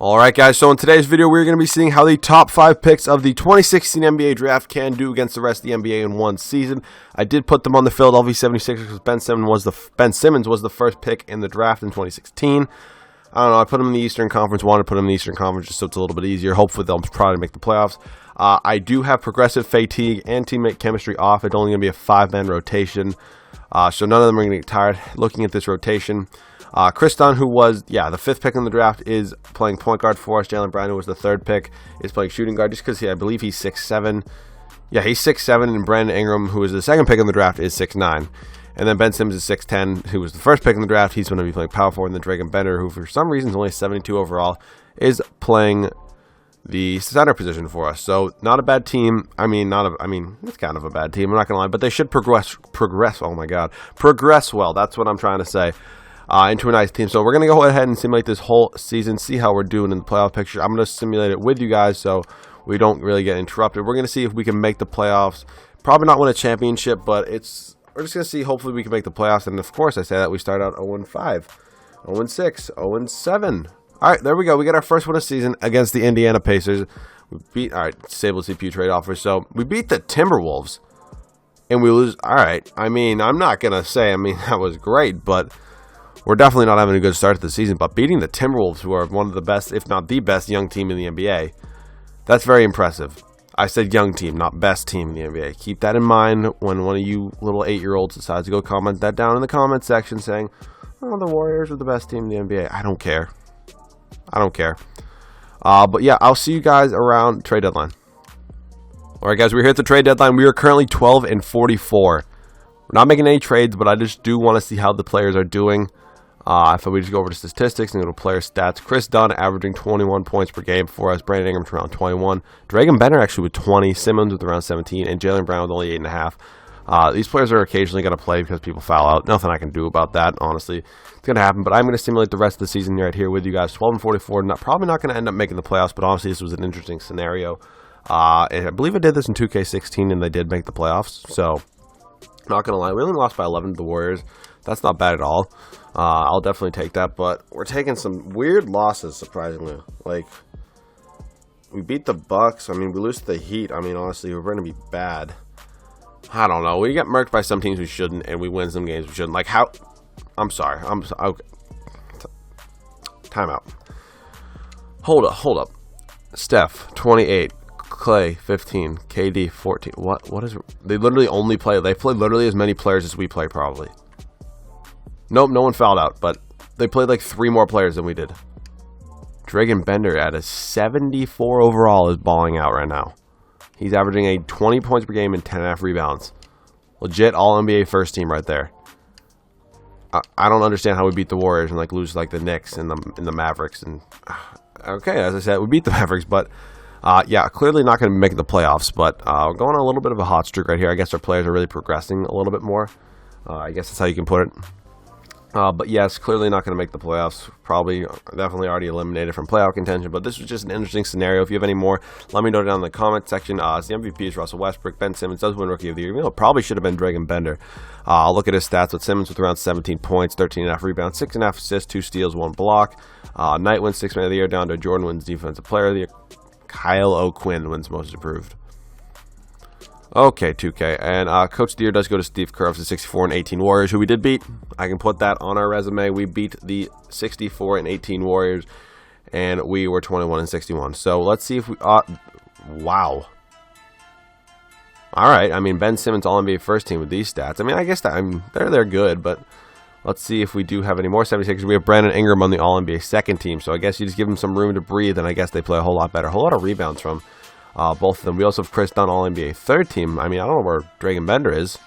Alright guys, so in today's video we're going to be seeing how the top 5 picks of the 2016 NBA draft can do against the rest of the NBA in one season. I did put them on the Philadelphia 76ers because Ben Simmons was the first pick in the draft in 2016. I don't know, I put him in the Eastern Conference, wanted to put him in the Eastern Conference just so it's a little bit easier. Hopefully they'll try to make the playoffs. I do have progressive fatigue and teammate chemistry off. It's only going to be a 5-man rotation, so none of them are going to get tired looking at this rotation. Chris Dunn, who was, the 5th pick in the draft, is playing point guard for us. Jaylen Brown, who was the 3rd pick, is playing shooting guard just because I believe he's 6'7". Yeah, he's 6'7", and Brandon Ingram, who was the 2nd pick in the draft, is 6'9". And then Ben Simmons is 6'10", who was the 1st pick in the draft. He's going to be playing power forward. And then Dragan Bender, who for some reason is only 72 overall, is playing the center position for us. So not a bad team. It's kind of a bad team. I'm not going to lie, but they should progress. Oh my God, progress well. That's what I'm trying to say. Into a nice team. So we're going to go ahead and simulate this whole season, see how we're doing in the playoff picture. I'm going to simulate it with you guys so we don't really get interrupted. We're going to see if we can make the playoffs. Probably not win a championship, but we're just going to see. Hopefully we can make the playoffs. And of course, I say that we start out 0-5, 0-6, 0-7. All right, there we go. We got our first win of the season against the Indiana Pacers. We beat, all right, disable CPU trade offer. So we beat the Timberwolves and we lose. All right. I'm not going to say, that was great, but we're definitely not having a good start to the season, but beating the Timberwolves, who are one of the best, if not the best, young team in the NBA, that's very impressive. I said young team, not best team in the NBA. Keep that in mind when one of you little 8-year-olds decides to go comment that down in the comment section saying, oh, the Warriors are the best team in the NBA. I don't care. But yeah, I'll see you guys around trade deadline. All right, guys, we're here at the trade deadline. We are currently 12-44. We're not making any trades, but I just do want to see how the players are doing. If we just go over to statistics and go to player stats, Chris Dunn averaging 21 points per game for us. Brandon Ingram around 21. Dragan Bender actually with 20. Simmons with around 17. And Jaylen Brown with only 8.5. These players are occasionally going to play because people foul out. Nothing I can do about that, honestly. It's going to happen, but I'm going to simulate the rest of the season right here with you guys. 12-44. Probably not going to end up making the playoffs, but honestly, this was an interesting scenario. I believe I did this in 2K17, and they did make the playoffs. So, not going to lie. We only lost by 11 to the Warriors. That's not bad at all. I'll definitely take that, but we're taking some weird losses, surprisingly. Like, we beat the Bucks. We lose to the Heat. Honestly, we're going to be bad. I don't know. We get murked by some teams we shouldn't, and we win some games we shouldn't. Like, how? I'm sorry. Okay. Timeout. Hold up. Steph, 28. Clay, 15. KD, 14. What is... They literally only play... They play literally as many players as we play, probably. Nope, no one fouled out, but they played like 3 more players than we did. Dragan Bender at a 74 overall is balling out right now. He's averaging a 20 points per game and 10.5 rebounds. Legit all-NBA first team right there. I don't understand how we beat the Warriors and lose like the Knicks and the Mavericks. And okay, as I said, we beat the Mavericks, but clearly not going to make the playoffs. But we're going on a little bit of a hot streak right here. I guess our players are really progressing a little bit more. I guess that's how you can put it. But yes, clearly not going to make the playoffs. Definitely already eliminated from playoff contention. But this was just an interesting scenario. If you have any more, let me know down in the comment section. The MVP is Russell Westbrook. Ben Simmons does win Rookie of the Year. Even though it probably should have been Dragan Bender. I'll look at his stats with Simmons with around 17 points, 13.5 rebounds, 6.5 assists, 2 steals, 1 block. Knight wins 6th Man of the Year. Down to Jordan wins Defensive Player of the Year. Kyle O'Quinn wins Most Improved. Okay, 2K, and Coach of the Year does go to Steve Kerr of the 64-18 Warriors, who we did beat. I can put that on our resume. We beat the 64-18 Warriors, and we were 21-61. So let's see if we. Wow. All right. Ben Simmons All-NBA first team with these stats. I guess they're good, but let's see if we do have any more 76ers. We have Brandon Ingram on the All-NBA second team, so I guess you just give them some room to breathe, and I guess they play a whole lot better. A whole lot of rebounds from. Both of them. We also have Chris Dunn, All-NBA third team. I don't know where Dragan Bender is.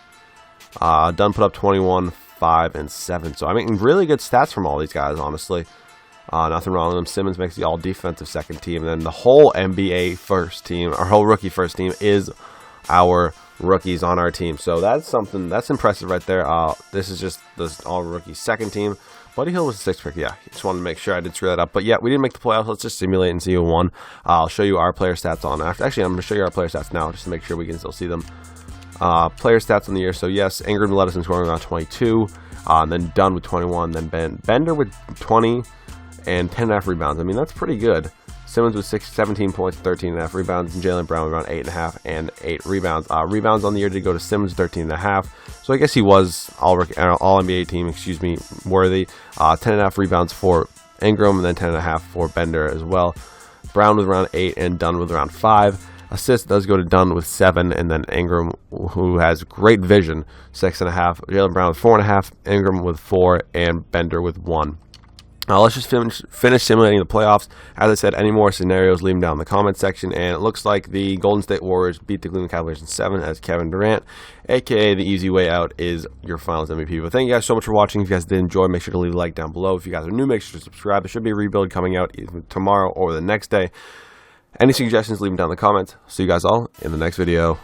Dunn put up 21, 5, and 7. So, really good stats from all these guys, honestly. Nothing wrong with them. Simmons makes the all-defensive second team. And then the whole NBA first team, our whole rookie first team, is our rookies on our team. So, that's impressive right there. This is just the all-rookie second team. Buddy Hill was the 6th pick. Yeah, just wanted to make sure I did screw that up. But yeah, we didn't make the playoffs. Let's just simulate and see who won. I'll show you our player stats on after. Actually, I'm going to show you our player stats now just to make sure we can still see them. Player stats on the year. So yes, Ingram led us in scoring around 22. And then Dunn with 21. Then Bender with 20. and 10.5 rebounds. I mean, that's pretty good. Simmons with 17 points, 13.5 rebounds, and Jaylen Brown with around 8.5 and 8 rebounds. Rebounds on the year did go to Simmons, 13.5. So I guess he was all NBA team, worthy. 10.5 rebounds for Ingram, and then 10.5 for Bender as well. Brown with around 8, and Dunn with around 5. Assist does go to Dunn with 7, and then Ingram, who has great vision, 6.5. Jaylen Brown with 4.5, Ingram with 4, and Bender with 1. Let's just finish simulating the playoffs. As I said, any more scenarios, leave them down in the comment section. And it looks like the Golden State Warriors beat the Cleveland Cavaliers in 7 as Kevin Durant, a.k.a. the easy way out is your Finals MVP. But thank you guys so much for watching. If you guys did enjoy, make sure to leave a like down below. If you guys are new, make sure to subscribe. There should be a rebuild coming out either tomorrow or the next day. Any suggestions, leave them down in the comments. See you guys all in the next video.